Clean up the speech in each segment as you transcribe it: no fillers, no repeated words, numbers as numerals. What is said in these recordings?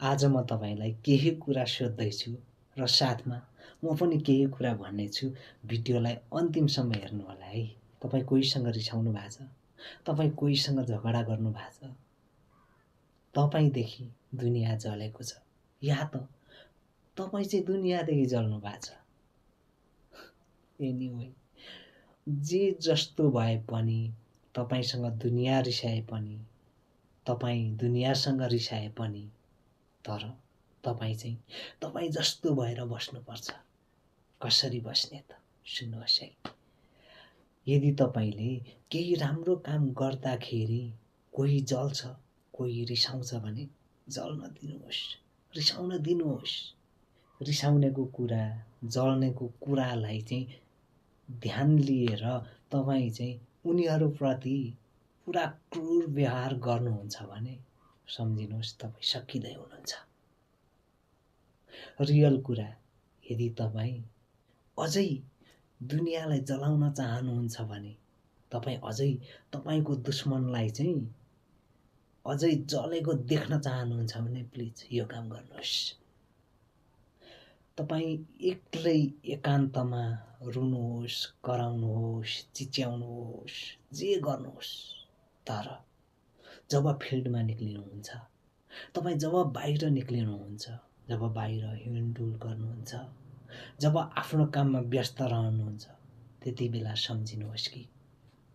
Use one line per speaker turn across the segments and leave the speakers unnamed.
आज म तपाईलाई केही कुरा सोध्दैछु र साथमा म पनि केही कुरा भन्नेछु। भिडियोलाई अन्तिमसम्म हेर्नुहोला है। तपाईँ कोहीसँग रिसाउनु भएको छ, तपाईँ कोहीसँग झगडा गर्नु भएको छ, तपाईँदेखि दुनियाँ जलेको छ, या त तपाईँ चाहिँ दुनियाँदेखि जल्नु भएको छ। एनिवे, जे जस्तो भए पनि, तपाईँसँग दुनियाँ रिसाए पनि, तपाईँ दुनियाँसँग रिसाए पनि, तर तपाईँ चाहिँ तपाईँ जस्तो भएर बस्नुपर्छ। कसरी बस्ने त सुन्नुहोस् है। यदि तपाईँले केही राम्रो काम गर्दाखेरि कोही जल्छ, कोही रिसाउँछ भने जल्न दिनुहोस्, रिसाउन दिनुहोस्। रिसाउनेको कुरा, जल्नेको कुरालाई चाहिँ ध्यान लिएर तपाईँ चाहिँ उनीहरूप्रति पुरा क्रूर व्यवहार गर्नुहुन्छ भने सम्झिनुहोस् तपाईँ सकिँदै हुनुहुन्छ। रियल कुरा, यदि तपाईँ अझै दुनियाँलाई जलाउन चाहनुहुन्छ भने, तपाईँ अझै तपाईँको दुश्मनलाई चाहिँ अझै जलेको देख्न चाहनुहुन्छ भने प्लिज यो काम गर्नुहोस्। तपाईँ एक्लै एकान्तमा रुनुहोस्, कराउनुहोस्, चिच्याउनुहोस्, जे गर्नुहोस्, तर जब फिल्डमा निक्लिनुहुन्छ, तपाईँ जब बाहिर निक्लिनुहुन्छ, जब बाहिर हिँडडुल गर्नुहुन्छ, जब आफ्नो काममा व्यस्त रहनुहुन्छ, त्यति बेला सम्झिनुहोस् कि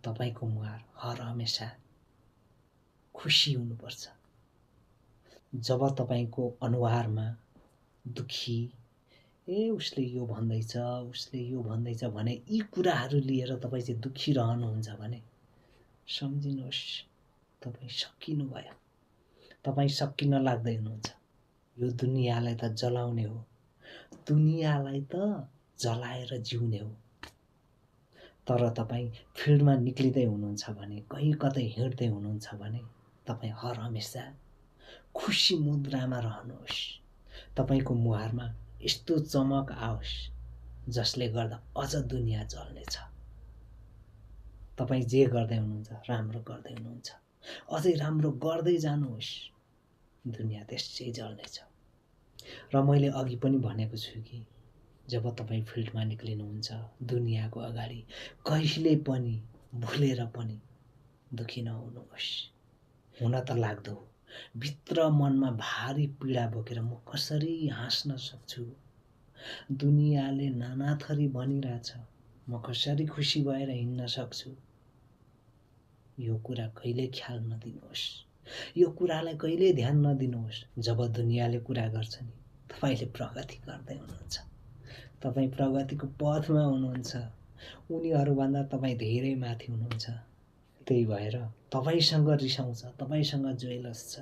तपाईँको मुहार हर हमेशा खुसी हुनुपर्छ। जब तपाईँको अनुहारमा दुखी, उसले यो भन्दैछ, उसले यो भन्दैछ भने यी कुराहरू लिएर तपाईँ चाहिँ दुखी रहनुहुन्छ भने सम्झिनुहोस् तपाईँ सकिनु भयो। तपाईँ सकिन लाग्दै हुनुहुन्छ। यो दुनियाँलाई त जलाउने हो, दुनियाँलाई त जलाएर जिउने हो। तर तपाईँ फिल्डमा निक्लिँदै हुनुहुन्छ भने, कहीँ कतै हिँड्दै हुनुहुन्छ भने तपाईँ हर हमेशा खुसी मुद्रामा रहनुहोस्। तपाईँको मुहारमा यस्तो चमक आओस् जसले गर्दा अझ दुनियाँ जल्नेछ। तपाईँ जे गर्दै हुनुहुन्छ राम्रो गर्दै हुनुहुन्छ, अझै राम्रो गर्दै जानुहोस्, दुनियाँ त्यसै जल्नेछ। र मैले अघि पनि भनेको छु कि जब तपाईँ फिल्डमा निक्लिनुहुन्छ दुनियाँको अगाडि, कहिले पनि भुलेर पनि दुखी नहुनुहोस्। हुन त लाग्दो भित्र मनमा भारी पीडा बोकेर म कसरी हाँस्न सक्छु, दुनियाँले नाना थरी भनिरहेछ, म कसरी खुसी भएर हिँड्न सक्छु। यो कुरा कहिले ख्याल नदिनुहोस्, यो कुरालाई कहिले ध्यान नदिनुहोस्। जब दुनियाँले कुरा गर्छ नि, तपाईले प्रगति गर्दै हुनुहुन्छ, तपाईँ प्रगतिको पथमा हुनुहुन्छ, उनीहरूभन्दा तपाईँ धेरै माथि हुनुहुन्छ। त्यही भएर तपाईसँग रिसाउँछ, तपाईसँग जेलस छ,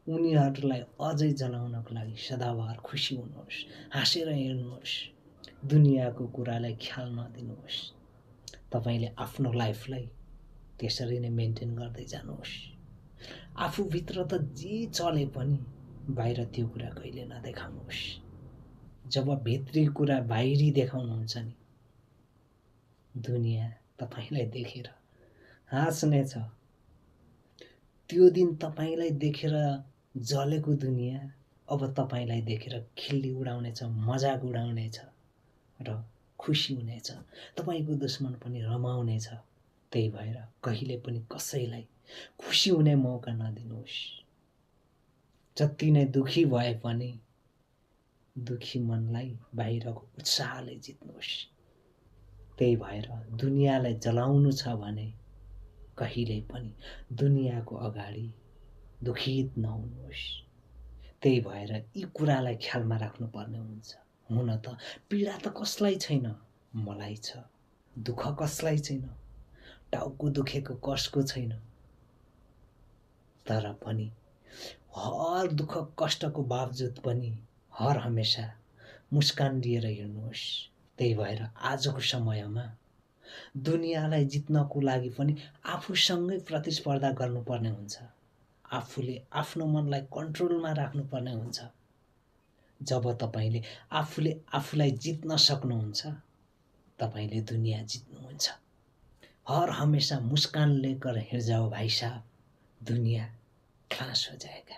उनीहरूलाई अझै जलाउनको लागि सदाबहार खुसी हुनुहोस्, हाँसेर हिँड्नुहोस्, दुनियाँको कुरालाई ख्याल नदिनुहोस्। तपाईले आफ्नो लाइफलाई त्यसरी नै मेन्टेन गर्दै जानुहोस्। आफूभित्र त जे चले पनि बाहिर त्यो कुरा कहिले नदेखाउनुहोस्। जब भित्री कुरा बाहिरी देखाउनुहुन्छ नि, दुनियाँ तपाईलाई देखेर हाँस्नेछ। त्यो दिन तपाईलाई देखेर जलेको दुनियाँ अब तपाईलाई देखेर खिल्ली उडाउनेछ, मजाक उडाउनेछ र खुसी हुनेछ। तपाईको दुश्मन पनि रमाउनेछ। त्यही भएर कहिले पनि कसैलाई खुसी हुने मौका नदिनुहोस्। जति नै दुखी भए पनि दुखी मनलाई बाहिरको उत्साहले जित्नुहोस्। त्यही भएर दुनियाँलाई जलाउनु छ भने कहिल्यै पनि दुनियाँको अगाडि दुखित नहुनुहोस्। त्यही भएर यी कुरालाई ख्यालमा राख्नुपर्ने हुन्छ। हुन त पीडा त कसलाई छैन, मलाई छ। दुःख कसलाई छैन, टाउको दुखेको कसको छैन। तर पनि हर दुःख कष्टको बावजुद पनि हर हमेशा मुस्कान लिएर हिँड्नुहोस्। त्यही भएर आजको समयमा दुनियाँलाई जित्नको लागि पनि आफूसँगै प्रतिस्पर्धा गर्नुपर्ने हुन्छ। आफूले आफ्नो मनलाई कन्ट्रोलमा राख्नुपर्ने हुन्छ। जब तपाईले आफूले आफूलाई जित्न सक्नुहुन्छ, तपाईले दुनियाँ जित्नुहुन्छ। हर हमेशा मुस्कान लेकर हिँड जाओ भाई साहब, दुनिया खास हो जाएगा।